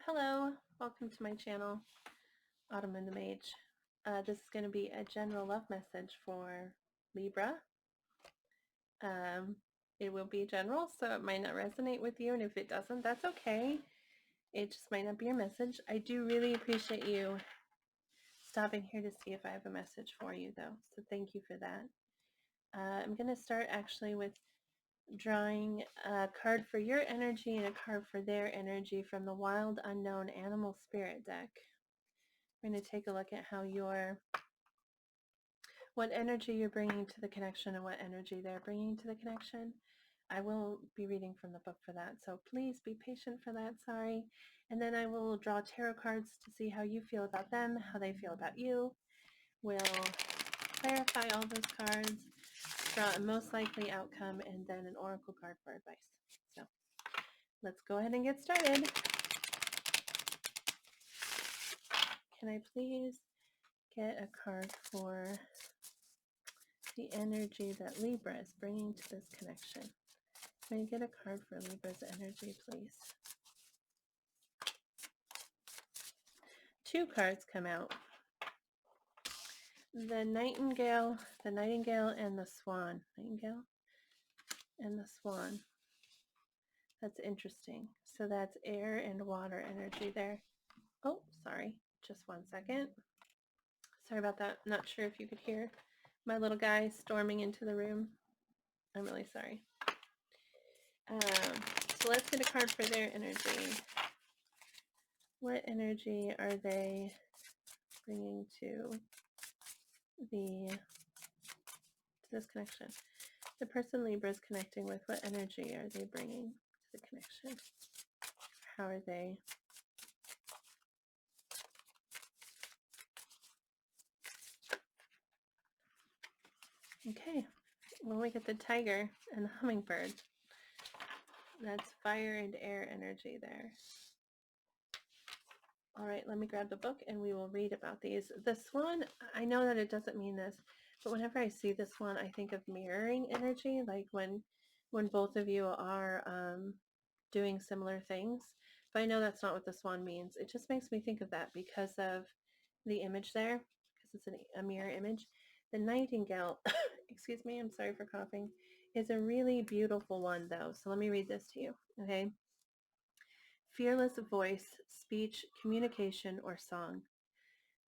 Hello, welcome to my channel, autumnmoonthemage. This is going to be a general love message for Libra. It will be general, so it might not resonate with you, and if it doesn't, that's okay. It just might not be your message. I do really appreciate you stopping here to see if I have a message for you, though, so thank you for that. I'm going to start actually with drawing a card for your energy and a card for their energy from the Wild Unknown Animal Spirit deck. We're going to take a look at how what energy you're bringing to the connection and what energy they're bringing to the connection. I will be reading from the book for that, so please be patient for that, sorry. And then I will draw tarot cards to see how you feel about them, how they feel about you. We'll clarify all those cards, draw a most likely outcome, and then an oracle card for advice. So let's go ahead and get started. Can I please get a card for the energy that Libra is bringing to this connection? Can I get a card for Libra's energy, please? Two cards come out. The Nightingale and the Swan. Nightingale and the Swan. That's interesting. So that's air and water energy there. Oh, sorry. Just one second. Sorry about that. Not sure if you could hear my little guy storming into the room. I'm really sorry. So let's get a card for their energy. What energy are they bringing to this connection? The person Libra is connecting with, what energy are they bringing to the connection? How are they? Okay, well, we get the tiger and the hummingbird. That's fire and air energy there. All right, let me grab the book and we will read about these. The swan, I know that it doesn't mean this, but whenever I see this one, I think of mirroring energy, like when both of you are doing similar things. But I know that's not what the swan means. It just makes me think of that because of the image there, because it's a mirror image. The nightingale, excuse me, I'm sorry for coughing, is a really beautiful one though. So let me read this to you, okay? Fearless voice, speech, communication, or song.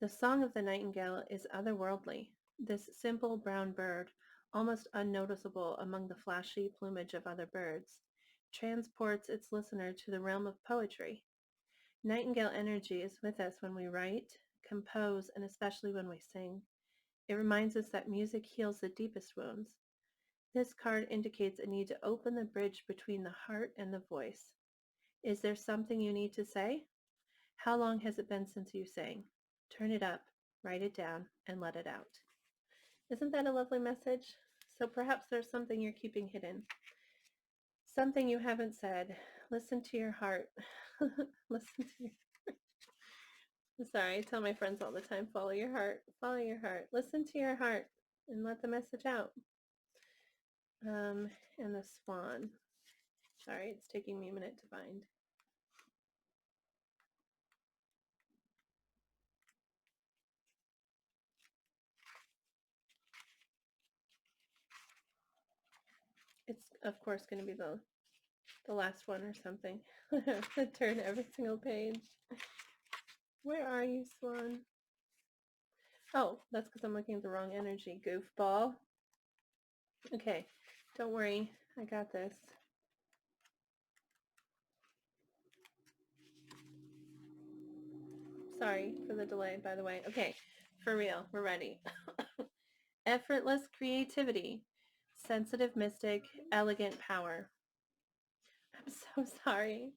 The song of the nightingale is otherworldly. This simple brown bird, almost unnoticeable among the flashy plumage of other birds, transports its listener to the realm of poetry. Nightingale energy is with us when we write, compose, and especially when we sing. It reminds us that music heals the deepest wounds. This card indicates a need to open the bridge between the heart and the voice. Is there something you need to say? How long has it been since you sang? Turn it up, write it down, and let it out. Isn't that a lovely message? So perhaps there's something you're keeping hidden. Something you haven't said. Listen to your heart. Listen to your Sorry, I tell my friends all the time, follow your heart. Follow your heart. Listen to your heart and let the message out. And the swan. Sorry, it's taking me a minute to find. It's, of course, going to be the last one or something. Turn every single page. Where are you, swan? Oh, that's because I'm looking at the wrong energy, goofball. Okay, don't worry. I got this. Sorry for the delay, by the way. Okay, for real, we're ready. Effortless creativity, sensitive mystic, elegant power. I'm so sorry.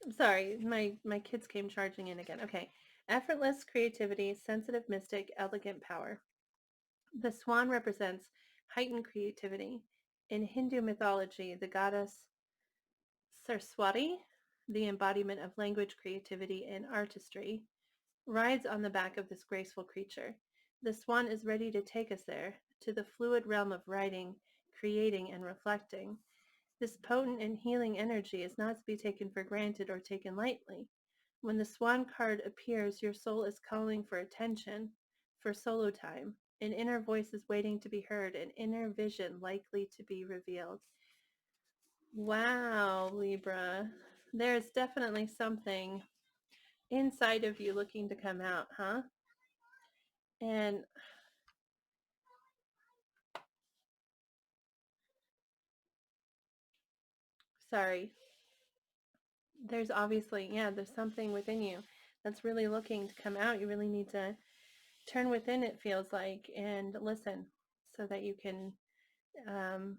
I'm sorry. My kids came charging in again. Okay. Effortless creativity, sensitive mystic, elegant power. The swan represents heightened creativity. In Hindu mythology, the goddess Saraswati, the embodiment of language, creativity, and artistry, rides on the back of this graceful creature. The swan is ready to take us there, to the fluid realm of writing, creating, and reflecting. This potent and healing energy is not to be taken for granted or taken lightly. When the swan card appears, your soul is calling for attention, for solo time. An inner voice is waiting to be heard, an inner vision likely to be revealed. Wow, Libra. There's definitely something inside of you looking to come out, huh? And sorry, there's obviously, yeah, there's something within you that's really looking to come out. You really need to turn within, it feels like, and listen so that you can um,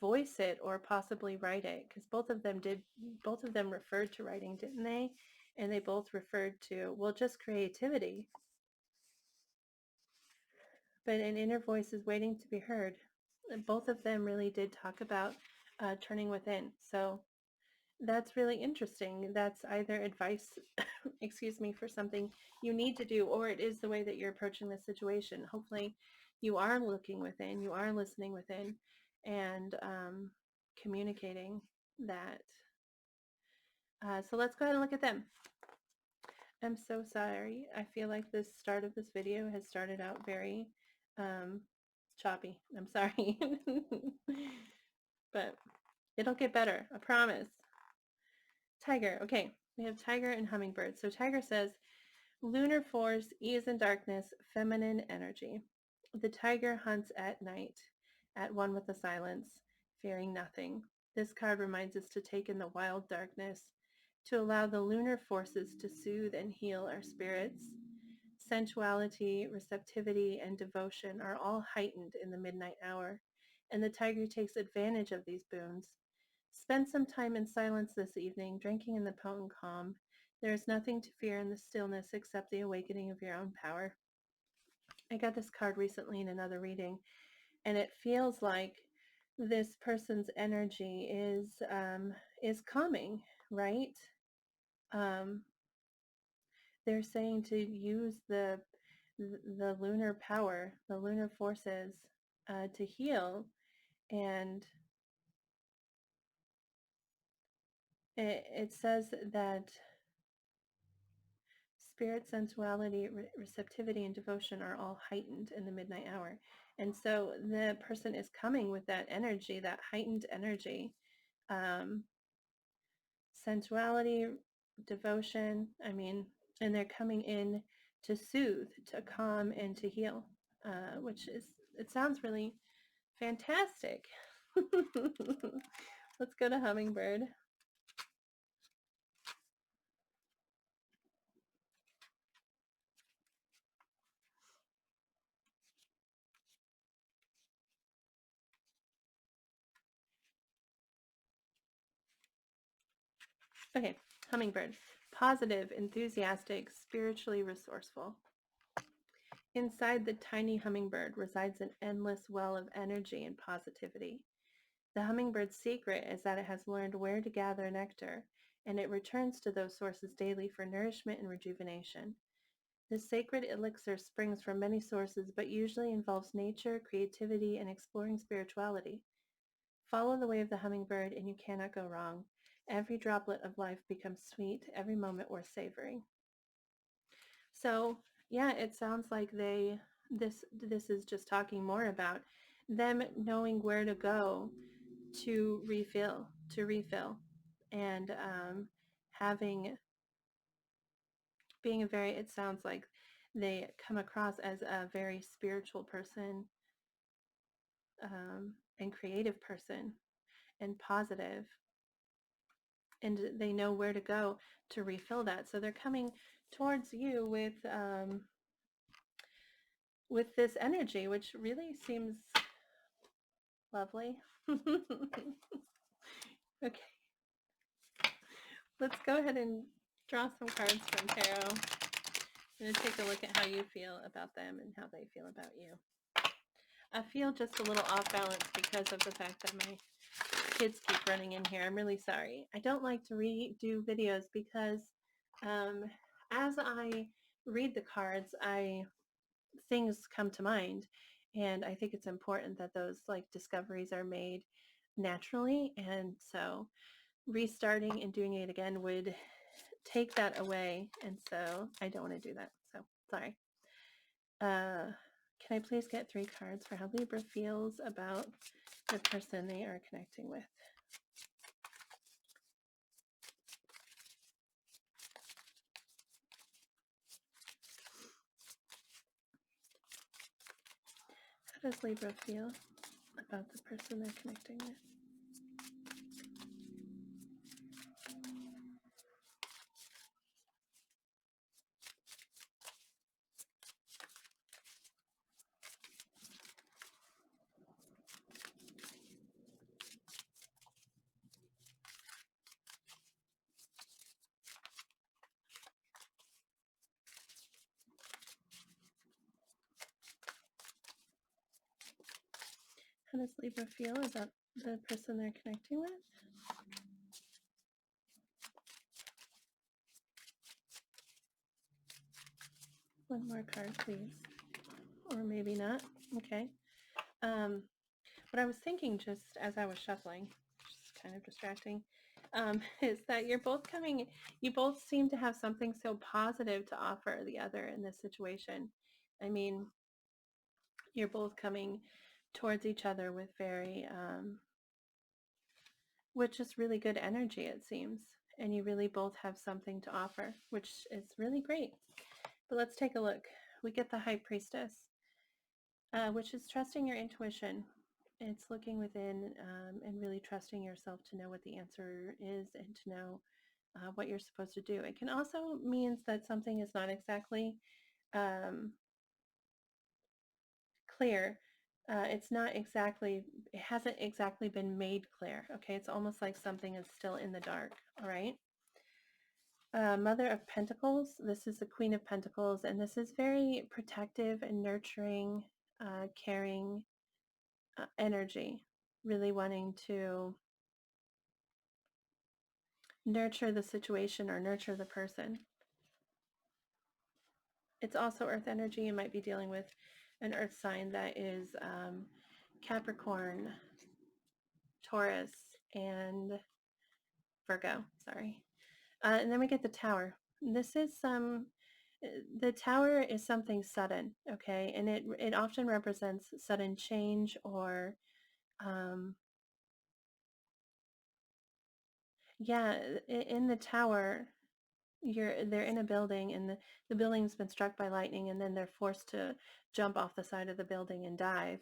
voice it or possibly write it, because both of them referred to writing, didn't they? And they both referred to, well, just creativity, but an inner voice is waiting to be heard. And both of them really did talk about turning within. So that's really interesting. That's either advice, excuse me, for something you need to do, or it is the way that you're approaching this situation. Hopefully you are looking within, you are listening within, and communicating that. So let's go ahead and look at them. I'm so sorry. I feel like this start of this video has started out very choppy. I'm sorry. But it'll get better. I promise. Tiger. Okay. We have tiger and hummingbird. So tiger says, lunar force, ease and darkness, feminine energy. The tiger hunts at night, at one with the silence, fearing nothing. This card reminds us to take in the wild darkness, to allow the lunar forces to soothe and heal our spirits. Sensuality, receptivity, and devotion are all heightened in the midnight hour, and the tiger takes advantage of these boons. Spend some time in silence this evening, drinking in the potent calm. There is nothing to fear in the stillness except the awakening of your own power. I got this card recently in another reading, and it feels like this person's energy is calming, right? Um, they're saying to use the lunar power, the lunar forces, to heal, and it says that spirit, sensuality, receptivity, and devotion are all heightened in the midnight hour. And so the person is coming with that energy, that heightened energy, um, sensuality, devotion, and they're coming in to soothe, to calm, and to heal, which is, it sounds really fantastic. Let's go to hummingbird. Okay, hummingbird. Positive, enthusiastic, spiritually resourceful. Inside the tiny hummingbird resides an endless well of energy and positivity. The hummingbird's secret is that it has learned where to gather nectar, and it returns to those sources daily for nourishment and rejuvenation. This sacred elixir springs from many sources, but usually involves nature, creativity, and exploring spirituality. Follow the way of the hummingbird, and you cannot go wrong. Every droplet of life becomes sweet, every moment worth savoring. So yeah, it sounds like this is just talking more about them knowing where to go to refill, and having being a very, it sounds like they come across as a very spiritual person, and creative person, and positive, and they know where to go to refill that. So they're coming towards you with this energy, which really seems lovely. Okay, let's go ahead and draw some cards from tarot. I'm going to take a look at how you feel about them and how they feel about you. I feel just a little off balance because of the fact that my kids keep running in here. I'm really sorry. I don't like to redo videos because as I read the cards, things come to mind, and I think it's important that those like discoveries are made naturally, and so restarting and doing it again would take that away, and so I don't want to do that. So sorry. Can I please get 3 cards for how Libra feels about the person they are connecting with? How does Libra feel about the person they're connecting with? How does Libra feel about the person they're connecting with? One more card, please. Or maybe not. Okay. What I was thinking just as I was shuffling, which is kind of distracting, is that you both seem to have something so positive to offer the other in this situation. I mean, you're both coming towards each other with with just really good energy, it seems. And you really both have something to offer, which is really great. But let's take a look. We get the High Priestess, which is trusting your intuition. It's looking within and really trusting yourself to know what the answer is and to know what you're supposed to do. It can also means that something is not exactly um, clear. It hasn't exactly been made clear. Okay, it's almost like something is still in the dark. All right. Mother of Pentacles. This is the Queen of Pentacles, and this is very protective and nurturing, caring energy, really wanting to nurture the situation or nurture the person. It's also earth energy. You might be dealing with an earth sign that is Capricorn, Taurus, and Virgo. Sorry. And then we get the Tower. This is the Tower is something sudden, okay? And it often represents sudden change or yeah, in the Tower, they're in a building and the building's been struck by lightning and then they're forced to jump off the side of the building and dive.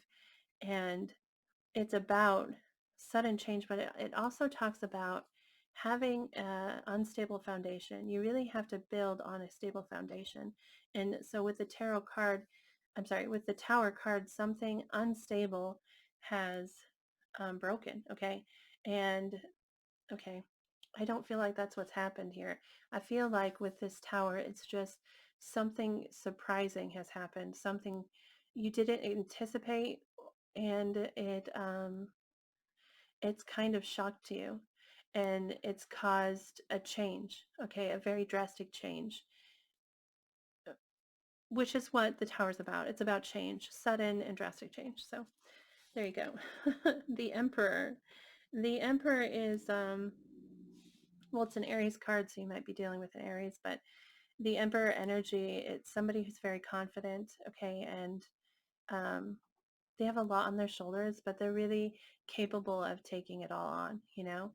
And it's about sudden change, but it also talks about having an unstable foundation. You really have to build on a stable foundation. And so with the with the Tower card, something unstable has broken, okay? And okay, I don't feel like that's what's happened here. I feel like with this Tower, it's just something surprising has happened, something you didn't anticipate, and it's kind of shocked you, and it's caused a change, okay, a very drastic change, which is what the Tower's about. It's about change, sudden and drastic change. So there you go. The Emperor. The Emperor is well, it's an Aries card, so you might be dealing with an Aries, but the Emperor energy, it's somebody who's very confident, okay, and um, they have a lot on their shoulders, but they're really capable of taking it all on, you know?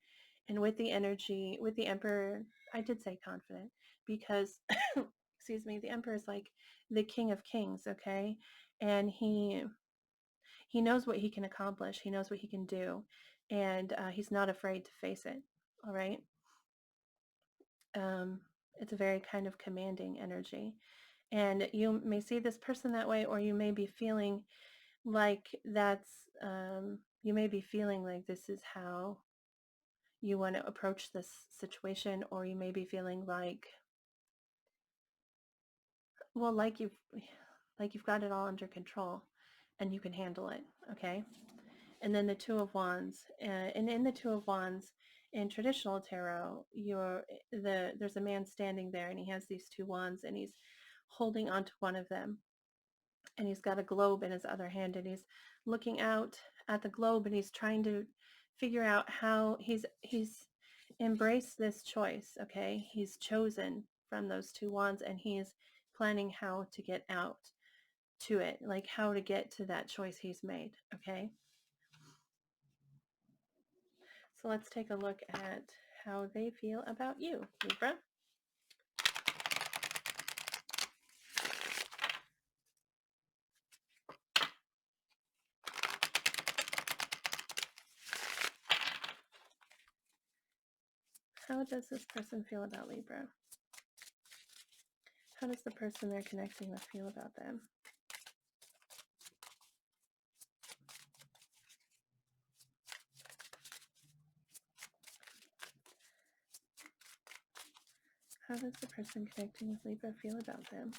And with the energy, with the Emperor, I did say confident because, excuse me, the Emperor is like the King of Kings, okay? And he knows what he can accomplish. He knows what he can do, and he's not afraid to face it, all right? Um, it's a very kind of commanding energy. And you may see this person that way, or you may be feeling like you may be feeling like this is how you want to approach this situation, or you may be feeling like, well, like you've got it all under control and you can handle it, okay? And then the Two of Wands, and in the Two of Wands, in traditional tarot, there's a man standing there and he has these two wands and he's holding onto one of them, and he's got a globe in his other hand, and he's looking out at the globe and he's trying to figure out how embrace this choice, okay? He's chosen from those two wands, and he is planning how to get out to it, like how to get to that choice he's made, okay? So let's take a look at how they feel about you, Libra. How does this person feel about Libra? How does the person they're connecting with feel about them? How does the person connecting with Libra feel about them?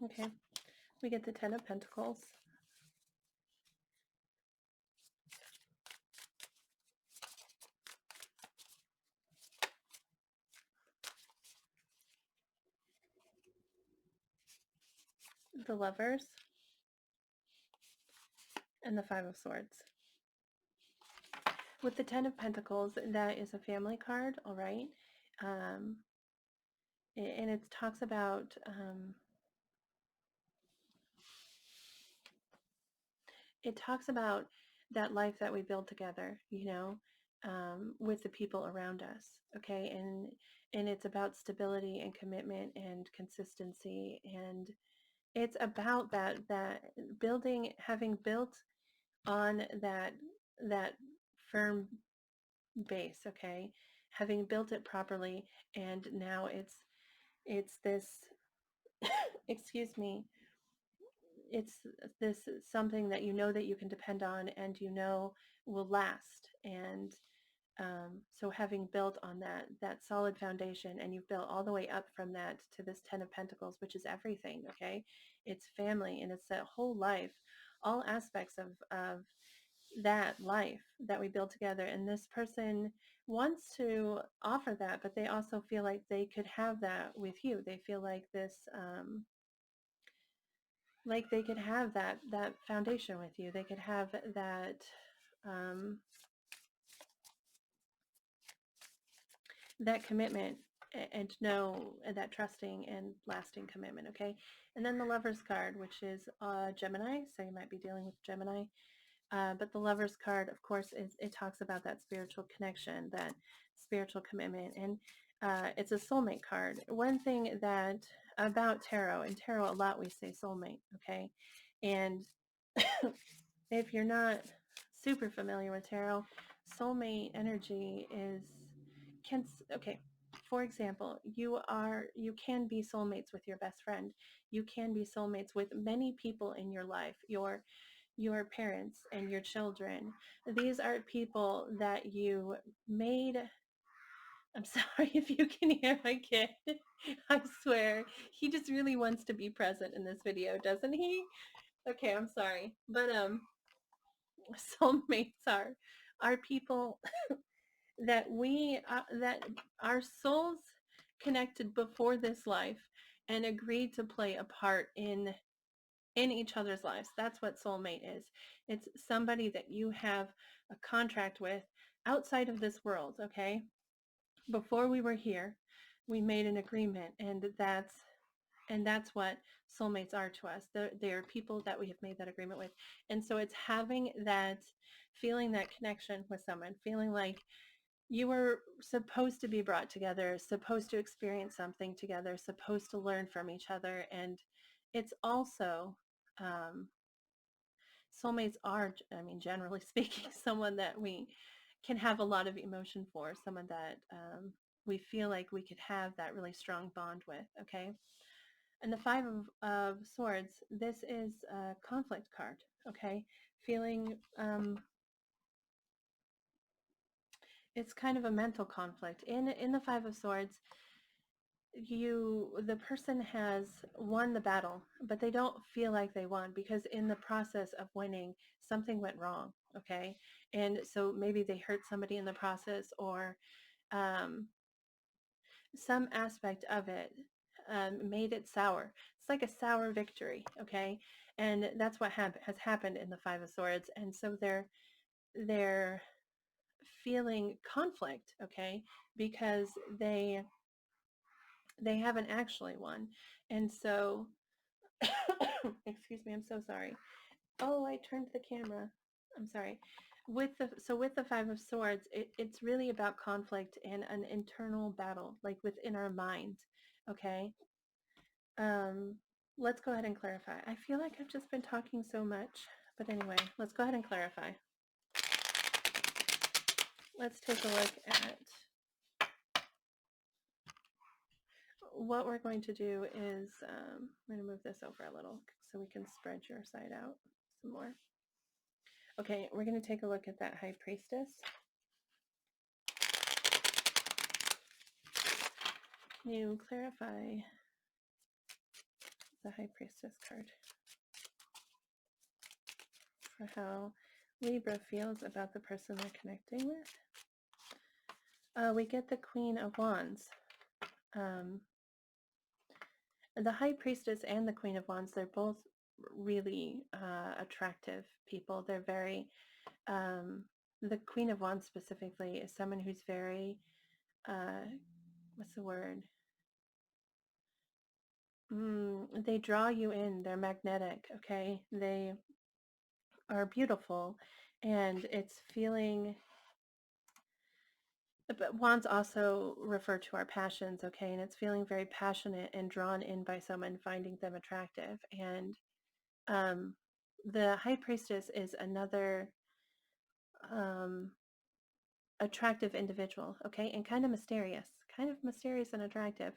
Okay, we get the Ten of Pentacles. The Lovers, and the Five of Swords. With the Ten of Pentacles, that is a family card, all right? And it talks about that life that we build together, you know, with the people around us, okay? And it's about stability and commitment and consistency, and it's about that building, having built on that firm base, okay, having built it properly, and now it's this excuse me, it's this something that you know that you can depend on, and you know will last. And so having built on that solid foundation, and you've built all the way up from that to this Ten of Pentacles, which is everything, okay? It's family, and it's that whole life, all aspects of that life that we build together. And this person wants to offer that, but they also feel like they could have that with you. They feel like this like they could have that foundation with you. They could have that um, that commitment, and know that trusting and lasting commitment, okay? And then the Lovers card, which is Gemini, so you might be dealing with Gemini. But the Lovers card, of course, it talks about that spiritual connection, that spiritual commitment, and it's a soulmate card. One thing that about tarot, in tarot a lot we say soulmate, okay? And if you're not super familiar with tarot, soulmate energy is can okay. For example, you can be soulmates with your best friend. You can be soulmates with many people in your life. Your parents and your children. These are people that you made. I'm sorry if you can hear my kid. I swear, he just really wants to be present in this video, doesn't he? Okay, I'm sorry. But soulmates are people that our souls connected before this life and agreed to play a part in each other's lives. That's what soulmate is. It's somebody that you have a contract with outside of this world, okay? Before we were here, we made an agreement, and that's what soulmates are to us. They're people that we have made that agreement with. And so it's having that, feeling that connection with someone, feeling like you were supposed to be brought together, supposed to experience something together, supposed to learn from each other. And it's also, soulmates are, I mean, generally speaking, someone that we can have a lot of emotion for, someone that we feel like we could have that really strong bond with, okay? And the Five of Swords, this is a conflict card, okay? Feeling, it's kind of a mental conflict. In the Five of Swords, the person has won the battle, but they don't feel like they won because in the process of winning, something went wrong. Okay. And so maybe they hurt somebody in the process, or um, some aspect of it made it sour. It's like a sour victory. Okay. And that's what has happened in the Five of Swords. And so they're feeling conflict. Okay. Because they haven't actually won. And so, excuse me, I'm so sorry. Oh, I turned the camera. I'm sorry. With the Five of Swords, it's really about conflict and an internal battle, like within our mind. Okay. Um, let's go ahead and clarify. I feel like I've just been talking so much, but anyway, let's go ahead and clarify. Let's take a look at what we're going to do is I'm going to move this over a little so we can spread your side out some more. Okay, we're going to take a look at that High Priestess. Can you clarify the High Priestess card for how Libra feels about the person they're connecting with? We get the Queen of Wands. The High Priestess and the Queen of Wands, they're both really attractive people. They're very, the Queen of Wands specifically is someone who's very, what's the word? They draw you in. They're magnetic, okay? They are beautiful, and it's feeling, but wands also refer to our passions, okay? And it's feeling very passionate and drawn in by someone, finding them attractive. And the High Priestess is another attractive individual, okay? And kind of mysterious and attractive.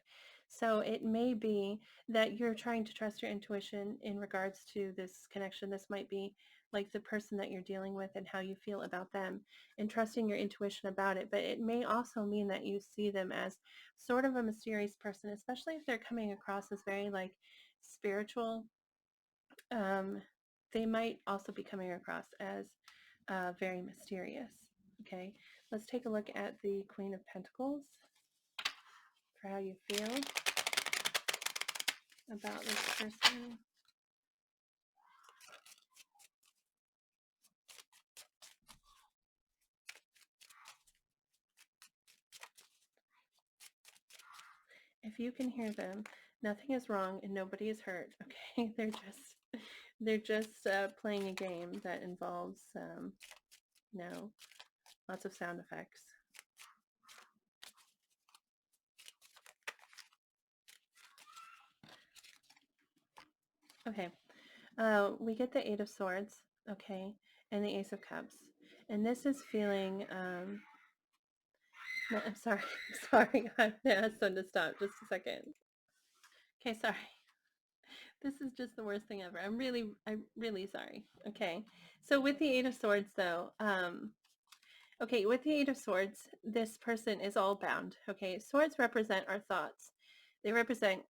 So it may be that you're trying to trust your intuition in regards to this connection. This might be like the person that you're dealing with and how you feel about them, and trusting your intuition about it. But it may also mean that you see them as sort of a mysterious person, especially if they're coming across as very like spiritual. They might also be coming across as very mysterious. Okay, let's take a look at the Queen of Pentacles for how you feel about this person. If you can hear them, nothing is wrong and nobody is hurt. Okay, they're just playing a game that involves lots of sound effects. Okay, we get the Eight of Swords, okay, and the Ace of Cups. And this is feeling, no, I'm sorry, I'm sorry, I have to ask them to stop just a second. Okay, sorry. This is just the worst thing ever. I'm really sorry. Okay, so with the Eight of Swords though, okay, with the Eight of Swords, this person is all bound, okay? Swords represent our thoughts. They represent,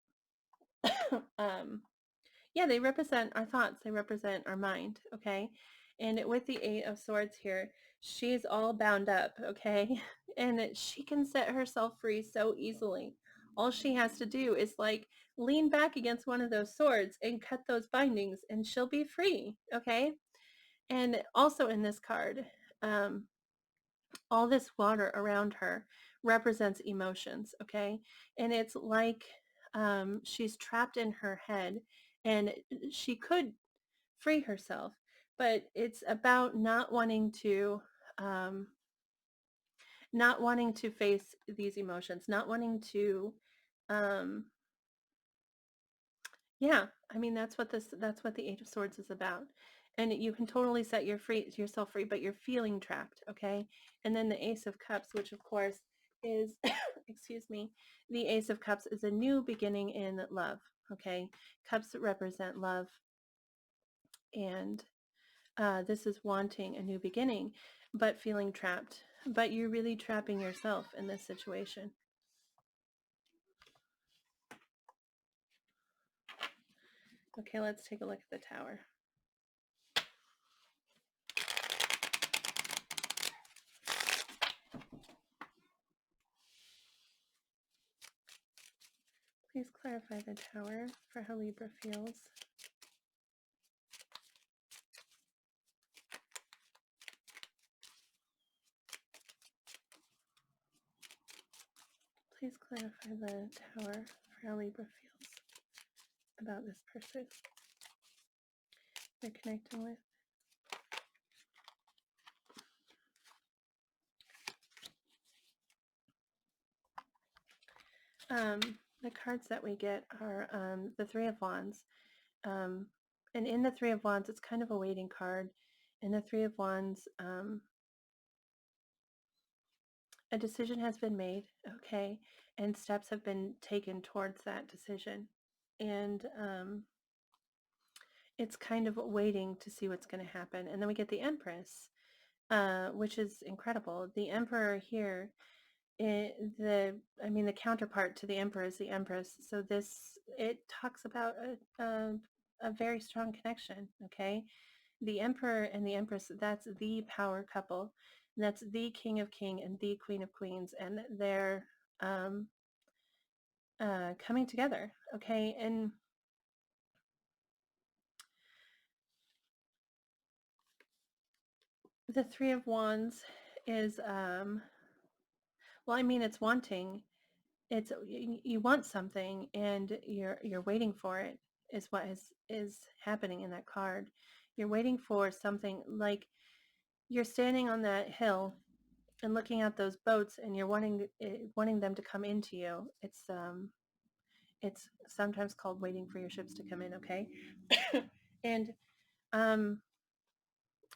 yeah, they represent our thoughts. They represent our mind, okay? And with the Eight of Swords here, she's all bound up, okay? And she can set herself free so easily. All she has to do is like lean back against one of those swords and cut those bindings and she'll be free, okay? And also in this card, all this water around her represents emotions, okay? And it's like she's trapped in her head and she could free herself, but it's about not wanting to face these emotions, not wanting to um, yeah, I mean that's what the Eight of Swords is about. And you can totally set yourself free, but you're feeling trapped, okay? And then the Ace of Cups, which of course is excuse me, the Ace of Cups is a new beginning in love, okay? Cups represent love, and this is wanting a new beginning, but feeling trapped. But you're really trapping yourself in this situation. Okay, let's take a look at the Tower. Please clarify the Tower for how Libra feels. Please clarify the Tower for how Libra feels about this person they're connecting with. The cards that we get are the Three of Wands. And in the Three of Wands, it's kind of a waiting card. In the Three of Wands, a decision has been made, okay, and steps have been taken towards that decision. And it's kind of waiting to see what's going to happen. And then we get the Empress, which is incredible. The Emperor here, the counterpart to the Emperor is the Empress. So it talks about a very strong connection, okay? The Emperor and the Empress, that's the power couple. That's the King of Kings and the Queen of Queens, and they're coming together, okay? And the Three of Wands is, it's wanting. It's you want something and you're waiting for it is what is happening in that card. You're waiting for something, like you're standing on that hill and looking at those boats and you're wanting them to come into you. It's sometimes called waiting for your ships to come in, okay? And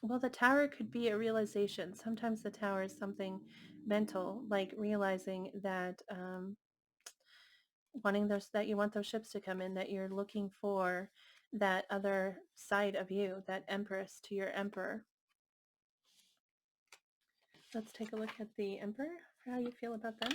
well, the Tower could be a realization. Sometimes the Tower is something mental, like realizing that that you want those ships to come in, that you're looking for that other side of you, that Empress to your Emperor. Let's take a look at the Emperor for how you feel about them.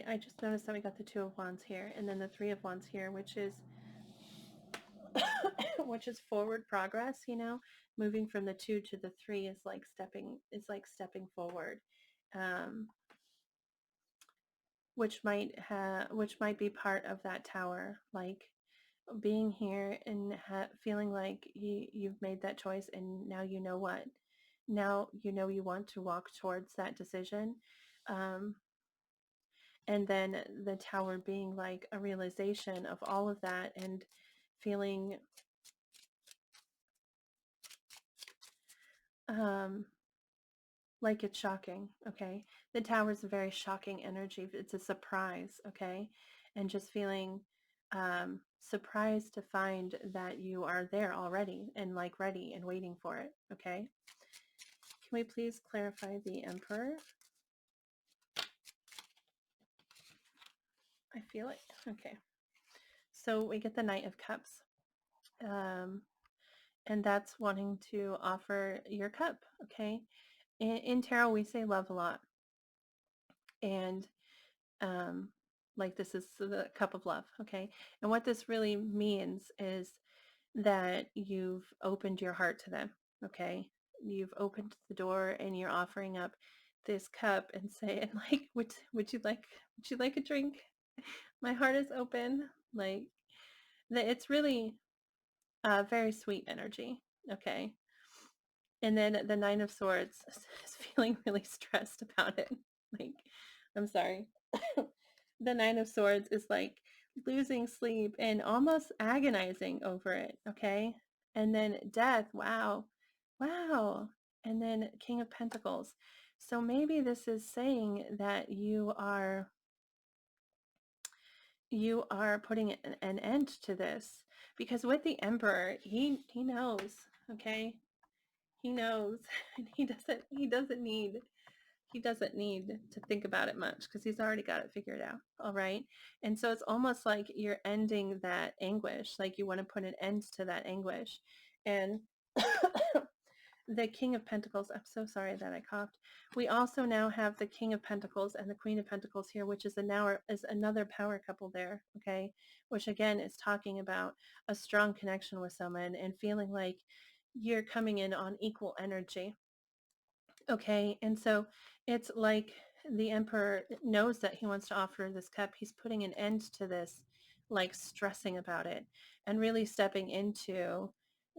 I just noticed that we got the Two of Wands here and then the Three of Wands here, which is which is forward progress, moving from the 2 to the 3 is like stepping forward, which might be part of that Tower, like being here and feeling like you've made that choice, and now you know what, now you want to walk towards that decision, and then the Tower being like a realization of all of that and feeling like it's shocking, okay? The Tower is a very shocking energy. It's a surprise, okay? And just feeling surprised to find that you are there already and like ready and waiting for it, okay? Can we please clarify the Emperor? I feel it. Okay. So we get the Knight of Cups. And that's wanting to offer your cup, okay? In tarot, we say love a lot. And like this is the cup of love, okay? And what this really means is that you've opened your heart to them, okay? You've opened the door and you're offering up this cup and saying like, would you like a drink? My heart is open. Like it's really a very sweet energy, okay? And then the Nine of Swords is feeling really stressed about it. Like, I'm sorry. The Nine of Swords is like losing sleep and almost agonizing over it, okay? And then Death, wow. Wow. And then King of Pentacles. So maybe this is saying that you are putting an end to this, because with the Emperor, he knows, okay? He knows, and he doesn't need he doesn't need to think about it much because he's already got it figured out. All right. And so it's almost like you're ending that anguish, like you want to put an end to that anguish. And the King of Pentacles, I'm so sorry that I coughed. We also now have the King of Pentacles and the Queen of Pentacles here, which is another power couple there, okay? Which again is talking about a strong connection with someone and feeling like you're coming in on equal energy. Okay, and so it's like the Emperor knows that he wants to offer this cup. He's putting an end to this, like stressing about it and really stepping into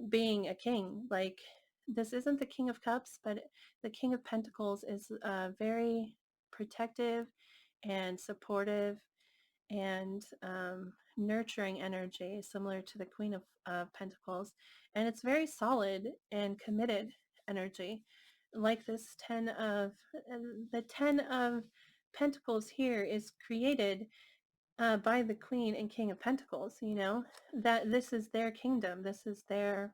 being a king. Like, this isn't the King of Cups, but the King of Pentacles is very protective and supportive and nurturing energy, similar to the Queen of Pentacles. And it's very solid and committed energy. Like this the 10 of Pentacles here is created by the Queen and King of Pentacles, you know, that this is their kingdom. This is their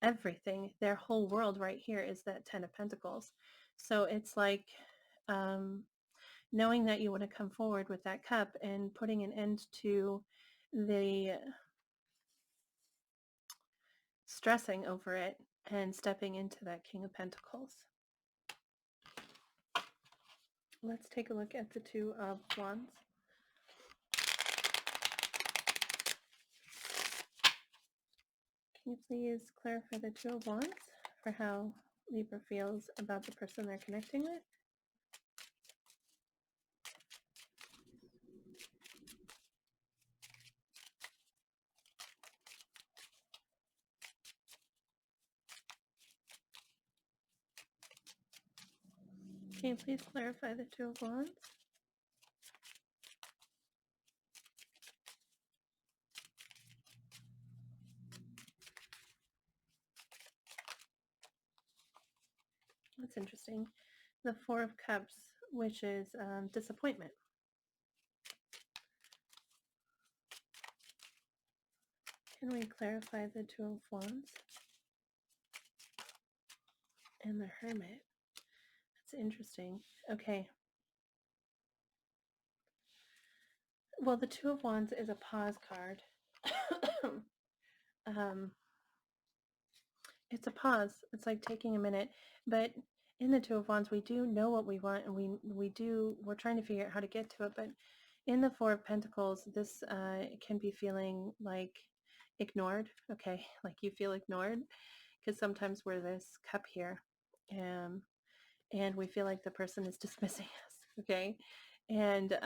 everything. Their whole world right here is that 10 of Pentacles. So it's like, knowing that you want to come forward with that cup and putting an end to the stressing over it and stepping into that King of Pentacles. Let's take a look at the Two of Wands. Can you please clarify the Two of Wands for how Libra feels about the person they're connecting with? Can you please clarify the Two of Wands? That's interesting. The Four of Cups, which is disappointment. Can we clarify the Two of Wands? And the Hermit. That's interesting. Okay. Well, the Two of Wands is a pause card. It's a pause. It's like taking a minute. But in the Two of Wands, we do know what we want, and we're trying to figure out how to get to it. But in the Four of Pentacles, this can be feeling like ignored. Okay, like you feel ignored, because sometimes we're this cup here, and we feel like the person is dismissing us. Okay. And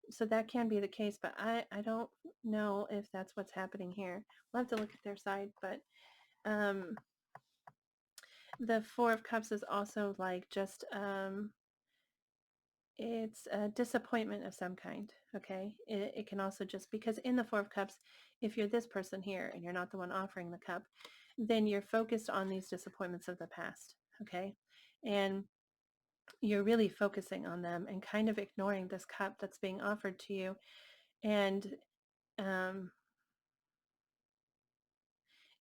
so that can be the case, but I don't know if that's what's happening here. We'll have to look at their side, but the Four of Cups is also like just, it's a disappointment of some kind, okay? It can also just, because in the Four of Cups, if you're this person here and you're not the one offering the cup, then you're focused on these disappointments of the past, okay? And you're really focusing on them and kind of ignoring this cup that's being offered to you. And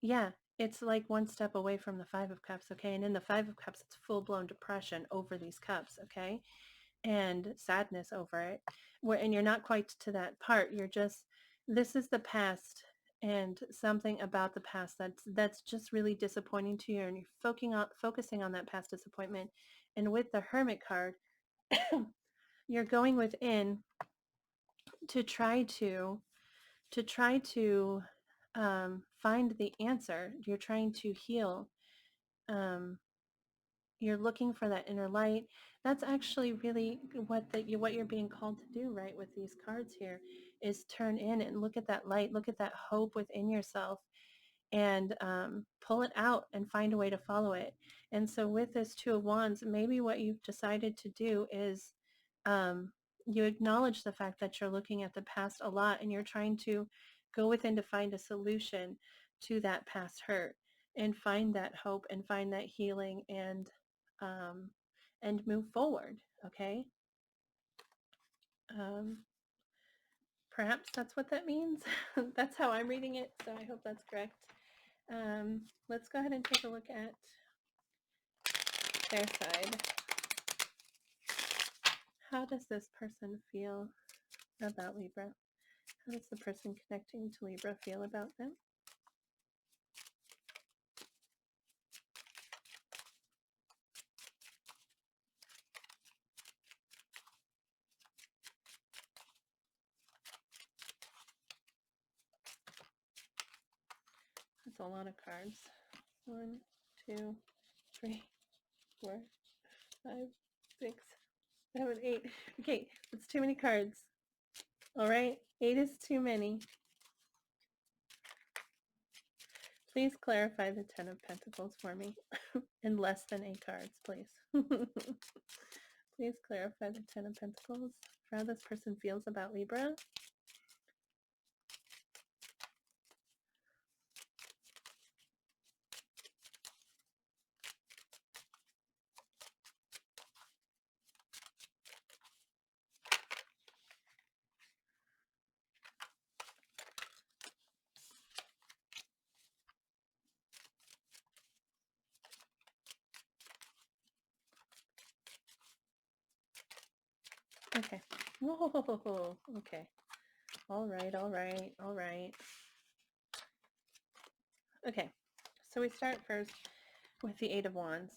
yeah, it's like one step away from the Five of Cups, okay? And in the Five of Cups, it's full-blown depression over these cups, okay? And sadness over it. And you're not quite to that part. You're just, this is the past and something about the past that's just really disappointing to you, and you're focusing on that past disappointment. And with the Hermit card, you're going within to try to find the answer. You're trying to heal. You're looking for that inner light. That's actually really what you're being called to do, right? With these cards here, is turn in and look at that light, look at that hope within yourself, and pull it out and find a way to follow it. And so with this Two of Wands, maybe what you've decided to do is you acknowledge the fact that you're looking at the past a lot, and you're trying to go within to find a solution to that past hurt and find that hope and find that healing and move forward, okay? Perhaps that's what that means. That's how I'm reading it, so I hope that's correct. Let's go ahead and take a look at their side. how does this person feel about Libra? How does the person connecting to Libra feel about them? That's a lot of cards. 1, 2, 3, 4, 5, 6, 7, 8. Okay, that's too many cards. All right, 8 is too many. Please clarify the 10 of Pentacles for me in less than 8 cards, please. Please clarify the 10 of Pentacles for how this person feels about Libra. Okay. Whoa, okay. All right, all right, all right. Okay, so we start first with the 8 of Wands,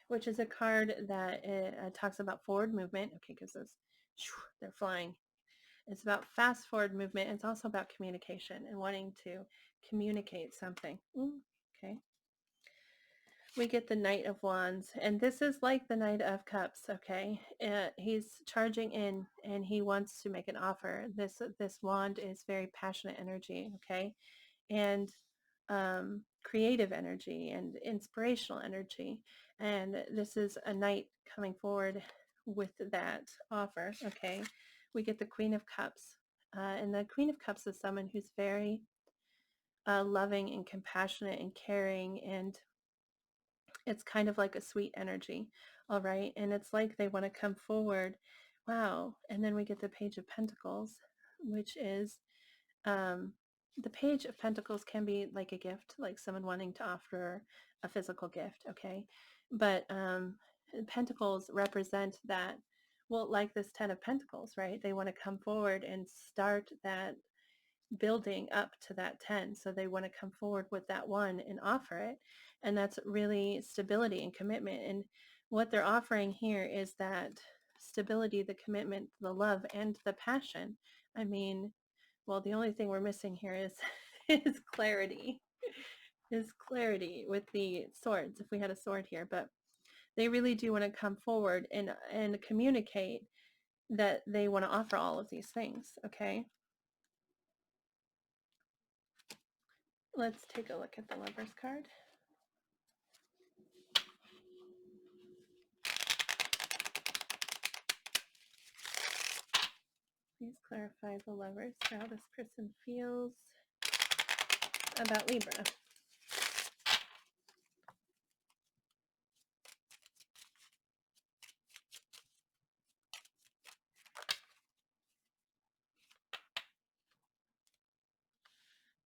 which is a card that talks about forward movement. Okay, because they're flying. It's about fast forward movement. It's also about communication and wanting to communicate something. Okay. We get the Knight of Wands, and this is like the Knight of Cups. Okay, he's charging in, and he wants to make an offer. This wand is very passionate energy. Okay, and creative energy and inspirational energy, and this is a knight coming forward with that offer. Okay, we get the Queen of Cups, and the Queen of Cups is someone who's very loving and compassionate and caring, and it's kind of like a sweet energy. All right, and it's like they want to come forward. Wow. And then we get the Page of Pentacles, which is the Page of Pentacles can be like a gift, like someone wanting to offer a physical gift. Okay, but Pentacles represent that, well, like this 10 of Pentacles, right? They want to come forward and start that building up to that 10. So they want to come forward with that one and offer it. And that's really stability and commitment. And what they're offering here is that stability, the commitment, the love, and the passion. I mean, well, the only thing we're missing here is is clarity. Is clarity with the swords, if we had a sword here. But they really do want to come forward and communicate that they want to offer all of these things. Okay. Let's take a look at the Lover's card. Please clarify the Lovers, how this person feels about Libra.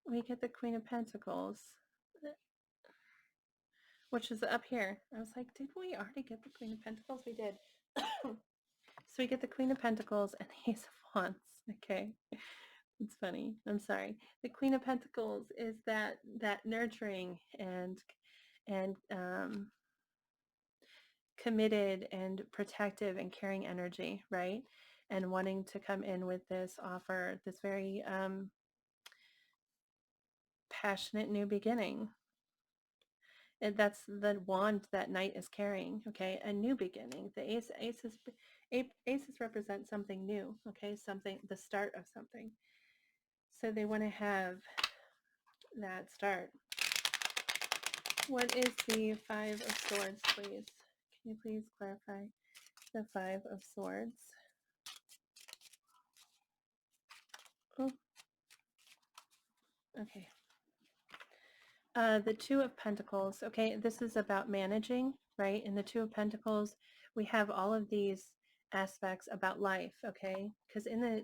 We get the Queen of Pentacles, which is up here. I was like, did we already get the Queen of Pentacles? We did. So we get the Queen of Pentacles and the Ace of Wands. Okay. It's funny. I'm sorry. The Queen of Pentacles is that nurturing and committed and protective and caring energy, right? And wanting to come in with this offer, this very passionate new beginning. And that's the wand that Knight is carrying. Okay, a new beginning. The aces represent something new. Okay, something, the start of something. So they want to have that start. What is the Five of Swords, please? Can you please clarify the Five of Swords? Oh, okay. The Two of Pentacles. Okay, this is about managing, right? In the Two of Pentacles, we have all of these aspects about life, okay? Because in the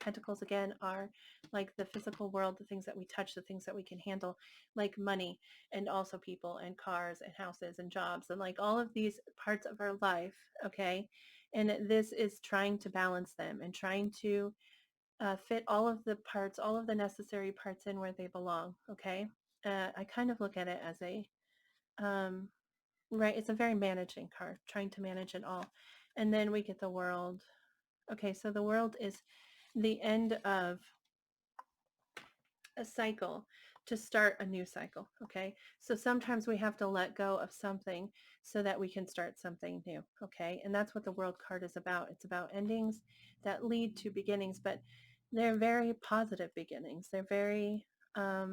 Pentacles, again, are like the physical world, the things that we touch, the things that we can handle, like money, and also people, and cars, and houses, and jobs, and like all of these parts of our life, okay? And this is trying to balance them and trying to fit all of the parts, all of the necessary parts in where they belong. Okay. I kind of look at it as a, um, right, it's a very managing card, trying to manage it all. And then we get the World. Okay, so the World is the end of a cycle to start a new cycle. Okay, so sometimes we have to let go of something so that we can start something new. Okay, and that's what the World card is about. It's about endings that lead to beginnings, but they're very positive beginnings. They're very, I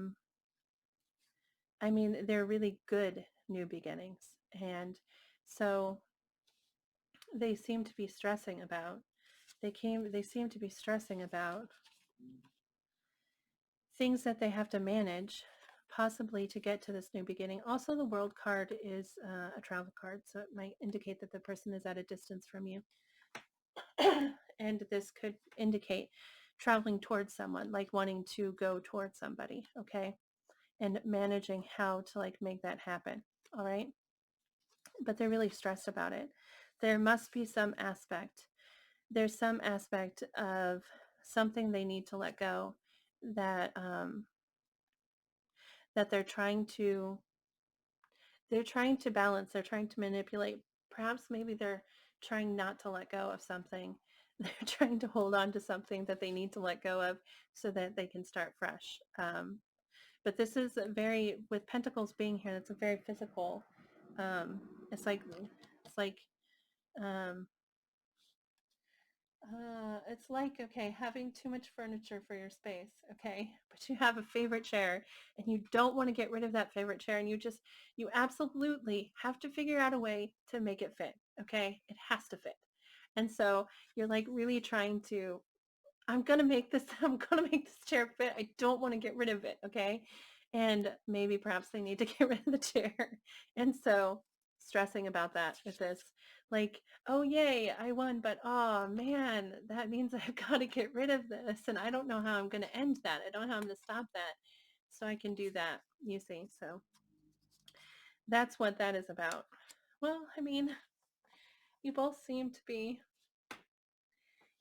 mean, they're really good new beginnings. And so they seem to be stressing about, they seem to be stressing about things that they have to manage, possibly to get to this new beginning. Also, the World card is a travel card, so it might indicate that the person is at a distance from you. And this could indicate traveling towards someone, like wanting to go towards somebody, okay? And managing how to like make that happen, all right? But they're really stressed about it. There must be some aspect. There's some aspect of something they need to let go that that they're trying to balance, they're trying to manipulate. Perhaps maybe they're trying not to let go of something. They're trying to hold on to something that they need to let go of so that they can start fresh. But this is a very, with Pentacles being here, that's a very physical. Um, it's like um, it's like, okay, having too much furniture for your space, okay? But you have a favorite chair and you don't want to get rid of that favorite chair, and you absolutely have to figure out a way to make it fit, okay? It has to fit. And so you're like really trying to, I'm going to make this, I'm going to make this chair fit. I don't want to get rid of it, okay? And maybe perhaps they need to get rid of the chair. And so stressing about that with this, like, oh, yay, I won, but oh man, that means I've got to get rid of this. And I don't know how I'm going to end that. I don't know how I'm going to stop that. So I can do that, you see. So that's what that is about. Well, I mean, you both seem to be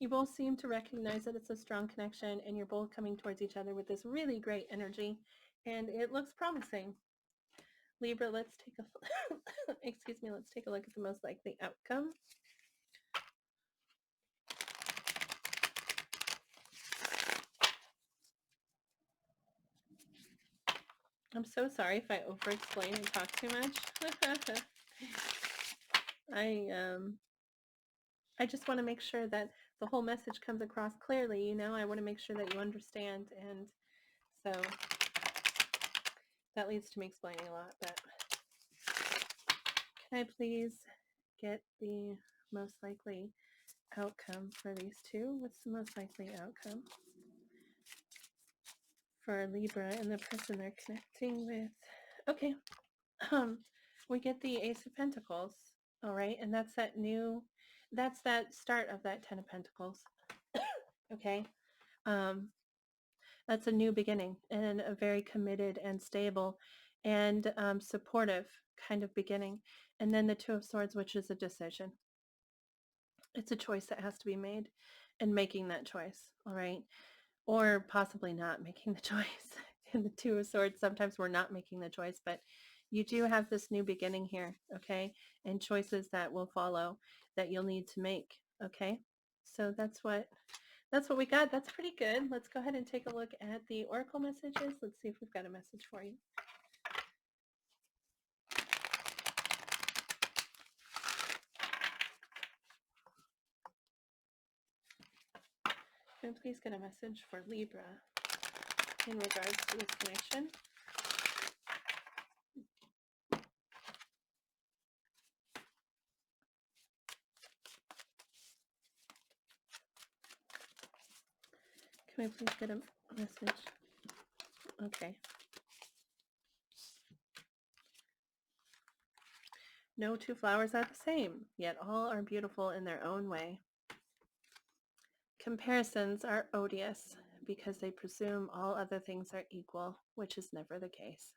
you both seem to recognize that it's a strong connection, and you're both coming towards each other with this really great energy, and it looks promising. Libra, let's take a excuse me, let's take a look at the most likely outcome. I'm so sorry if I over-explain and talk too much. I just want to make sure that the whole message comes across clearly, you know. I want to make sure that you understand, and so that leads to me explaining a lot. But can I please get the most likely outcome for these two? What's the most likely outcome for Libra and the person they're connecting with? Okay. We get the Ace of Pentacles. All right, and that's that start of that 10 of Pentacles. Okay. That's a new beginning and a very committed and stable and supportive kind of beginning. And then the Two of Swords, which is a decision. It's a choice that has to be made, and making that choice, all right? Or possibly not making the choice. In the Two of Swords, sometimes we're not making the choice, but you do have this new beginning here, okay? And choices that will follow that you'll need to make, okay? So that's what we got. That's pretty good. Let's go ahead and take a look at the oracle messages. Let's see if we've got a message for you. Can I please get a message for Libra in regards to this connection? Can I please get a message? Okay. No two flowers are the same, yet all are beautiful in their own way. Comparisons are odious because they presume all other things are equal, which is never the case.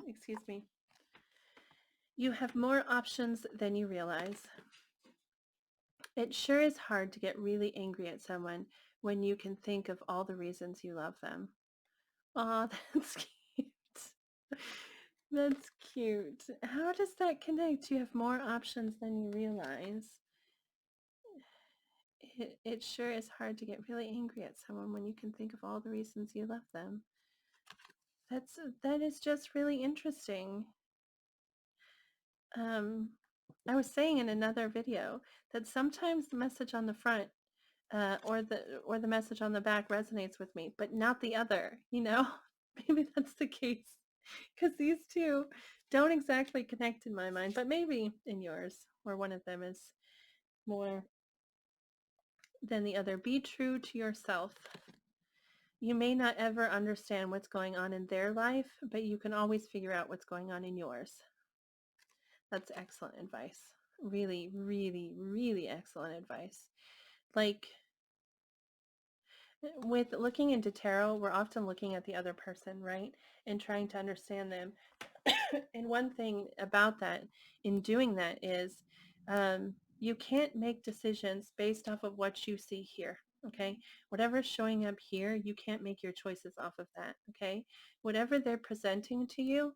Excuse me. You have more options than you realize. It sure is hard to get really angry at someone when you can think of all the reasons you love them. Aw, that's cute. That's cute. How does that connect? You have more options than you realize. It sure is hard to get really angry at someone when you can think of all the reasons you love them. That is just really interesting. I was saying in another video that sometimes the message on the front or the message on the back resonates with me, but not the other, you know? Maybe that's the case because these two don't exactly connect in my mind, but maybe in yours, where one of them is more than the other. Be true to yourself. You may not ever understand what's going on in their life, but you can always figure out what's going on in yours. That's excellent advice. Really, really, really excellent advice. Like, with looking into tarot, we're often looking at the other person, right? And trying to understand them. And one thing about that, in doing that, is you can't make decisions based off of what you see here. Okay, whatever's showing up here, you can't make your choices off of that. Okay, whatever they're presenting to you,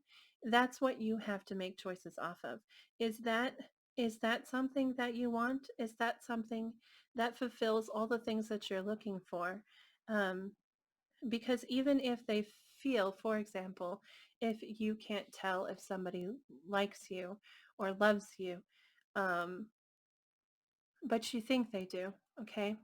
that's what you have to make choices off of. Is that something that you want? Is that something that fulfills all the things that you're looking for? Um, because even if they feel, for example, if you can't tell if somebody likes you or loves you, um, but you think they do, okay?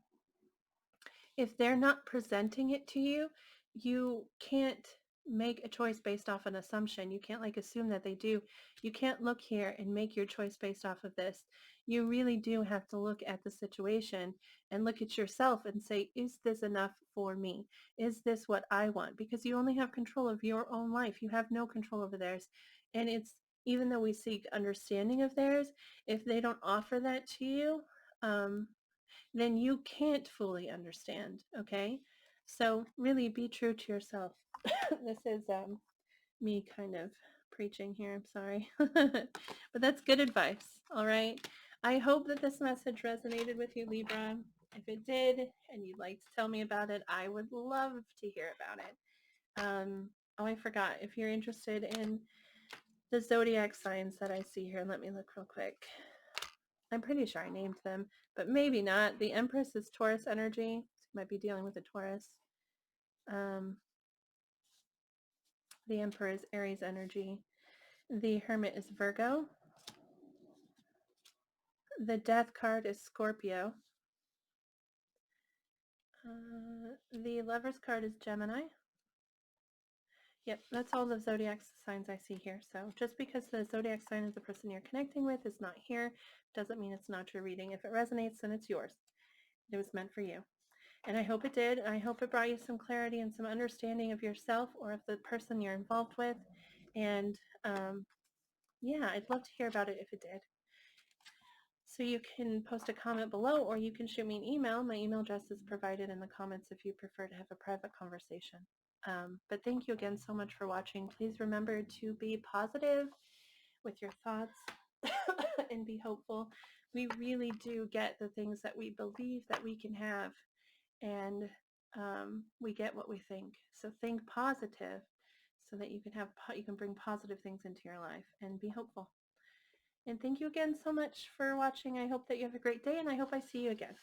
If they're not presenting it to you, you can't make a choice based off an assumption. You can't like assume that they do. You can't look here and make your choice based off of this. You really do have to look at the situation and look at yourself and say, is this enough for me? Is this what I want? Because you only have control of your own life. You have no control over theirs. And it's, even though we seek understanding of theirs, if they don't offer that to you, then you can't fully understand, okay? So really be true to yourself. This is me kind of preaching here, I'm sorry. But that's good advice, all right? I hope that this message resonated with you, Libra. If it did and you'd like to tell me about it, I would love to hear about it. Oh, I forgot. If you're interested in the zodiac signs that I see here, let me look real quick. I'm pretty sure I named them, but maybe not. The Empress is Taurus energy. So you might be dealing with a Taurus. Um, the Emperor is Aries energy. The Hermit is Virgo. The Death card is Scorpio. The Lover's card is Gemini. Yep, that's all the zodiac signs I see here. So just because the zodiac sign is the person you're connecting with is not here, doesn't mean it's not your reading. If it resonates, then it's yours. It was meant for you. And I hope it did. I hope it brought you some clarity and some understanding of yourself or of the person you're involved with. And yeah, I'd love to hear about it if it did. So you can post a comment below or you can shoot me an email. My email address is provided in the comments if you prefer to have a private conversation. But thank you again so much for watching. Please remember to be positive with your thoughts and be hopeful. We really do get the things that we believe that we can have, and we get what we think. So think positive so that you can bring positive things into your life and be hopeful. And thank you again so much for watching. I hope that you have a great day, and I hope I see you again.